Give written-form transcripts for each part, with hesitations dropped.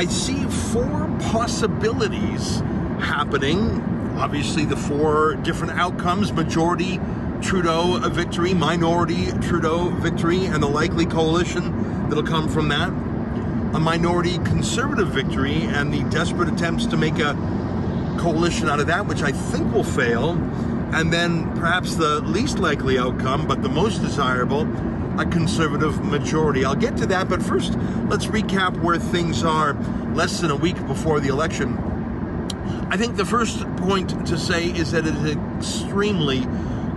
I see four possibilities happening. Obviously, the four different outcomes: majority Trudeau victory, minority Trudeau victory, and the likely coalition that'll come from that. A minority Conservative victory and the desperate attempts to make a coalition out of that, which I think will fail. And then perhaps the least likely outcome, but the most desirable, a Conservative majority. I'll get to that, but first, let's recap where things are less than a week before the election. I think the first point to say is that it is extremely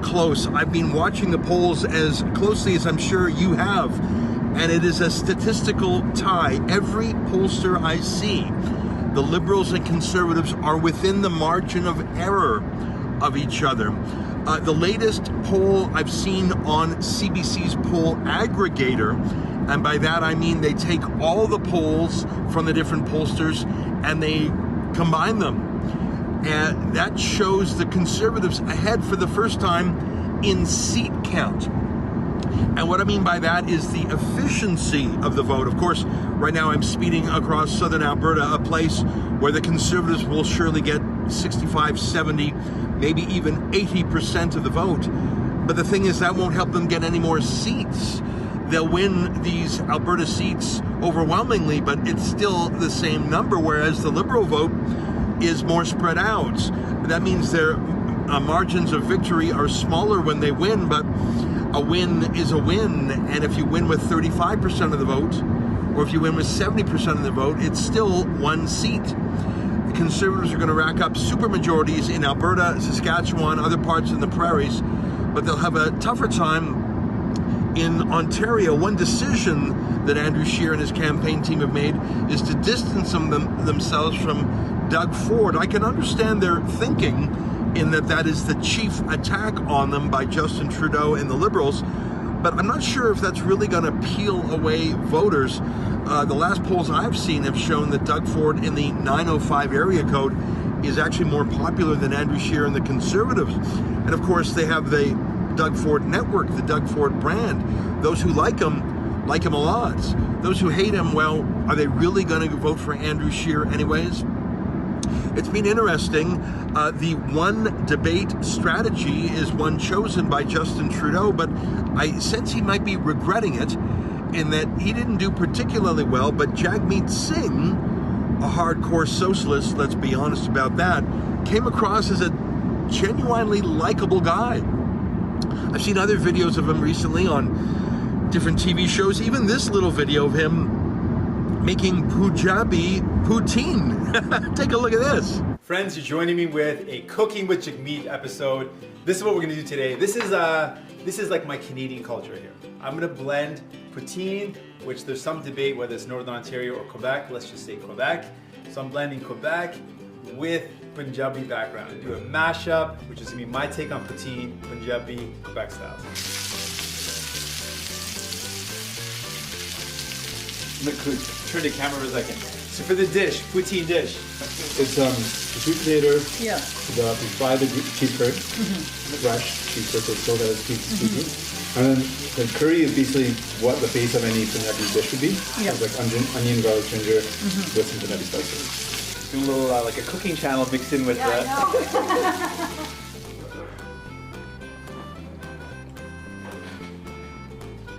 close. I've been watching the polls as closely as I'm sure you have, and it is a statistical tie. Every pollster I see, the Liberals and Conservatives are within the margin of error of each other. The latest poll I've seen on CBC's poll aggregator, and by that I mean they take all the polls from the different pollsters and they combine them. And that shows the Conservatives ahead for the first time in seat count. And what I mean by that is the efficiency of the vote. Of course, right now I'm speeding across southern Alberta, a place where the Conservatives will surely get 65, 70, maybe even 80% of the vote. But the thing is, that won't help them get any more seats. They'll win these Alberta seats overwhelmingly, but it's still the same number, whereas the Liberal vote is more spread out. That means their margins of victory are smaller when they win, but a win is a win. And if you win with 35% of the vote, or if you win with 70% of the vote, it's still one seat. The Conservatives are going to rack up supermajorities in Alberta, Saskatchewan, other parts in the prairies, but they'll have a tougher time in Ontario. One decision that Andrew Scheer and his campaign team have made is to distance themselves from Doug Ford. I can understand their thinking in that is the chief attack on them by Justin Trudeau and the Liberals, but I'm not sure if that's really going to peel away voters. The last polls I've seen have shown that Doug Ford in the 905 area code is actually more popular than Andrew Scheer and the Conservatives. And of course, they have the Doug Ford network, the Doug Ford brand. Those who like him a lot. Those who hate him, well, are they really going to vote for Andrew Scheer anyways? It's been interesting. The one debate strategy is one chosen by Justin Trudeau, but I sense he might be regretting it in that he didn't do particularly well, but Jagmeet Singh, a hardcore socialist, let's be honest about that, came across as a genuinely likable guy. I've seen other videos of him recently on different TV shows, even this little video of him making Punjabi poutine. Take a look at this. Friends, you're joining me with a Cooking with Jagmeet episode. This is what we're gonna do today. This is like my Canadian culture here. I'm gonna blend poutine, which there's some debate whether it's Northern Ontario or Quebec. Let's just say Quebec. So I'm blending Quebec with Punjabi background. Do a mashup, which is gonna be my take on poutine, Punjabi, Quebec style. Turn the camera for a second. So for the dish, poutine dish. It's the sweet potato. Yeah. We fry the cheese curd, fresh cheese curd, so it still got its sweetness. And then the curry is basically what the base of any Punjabi dish would be. Yeah. So it's like onion, garlic, ginger, with some Punjabi spices. Do a little like a cooking channel mixed in with I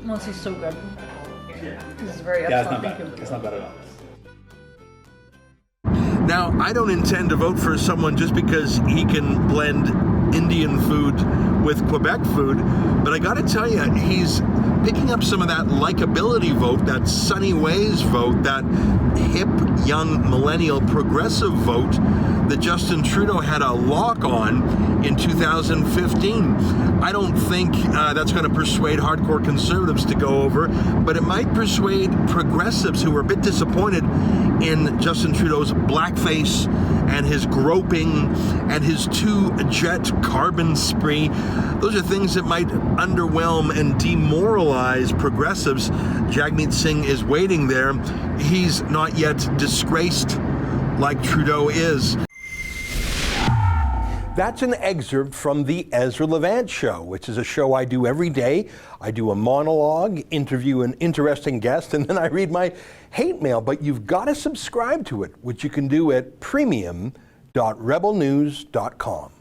know. This is so good. This is very Yeah, it's excellent. not bad. Thank you. It's not bad at all. Now, I don't intend to vote for someone just because he can blend Indian food with Quebec food, but I gotta tell you, he's picking up some of that likability vote, that Sunny Ways vote, that hip, young, millennial, progressive vote that Justin Trudeau had a lock on in 2015. I don't think that's going to persuade hardcore conservatives to go over, but it might persuade progressives who were a bit disappointed in Justin Trudeau's blackface and his groping and his two-jet carbon spree. Those are things that might underwhelm and demoralize progressives. Jagmeet Singh is waiting there. He's not yet disgraced like Trudeau is. That's an excerpt from the Ezra Levant Show, which is a show I do every day. I do a monologue, interview an interesting guest, and then I read my hate mail. But you've got to subscribe to it, which you can do at premium.rebelnews.com.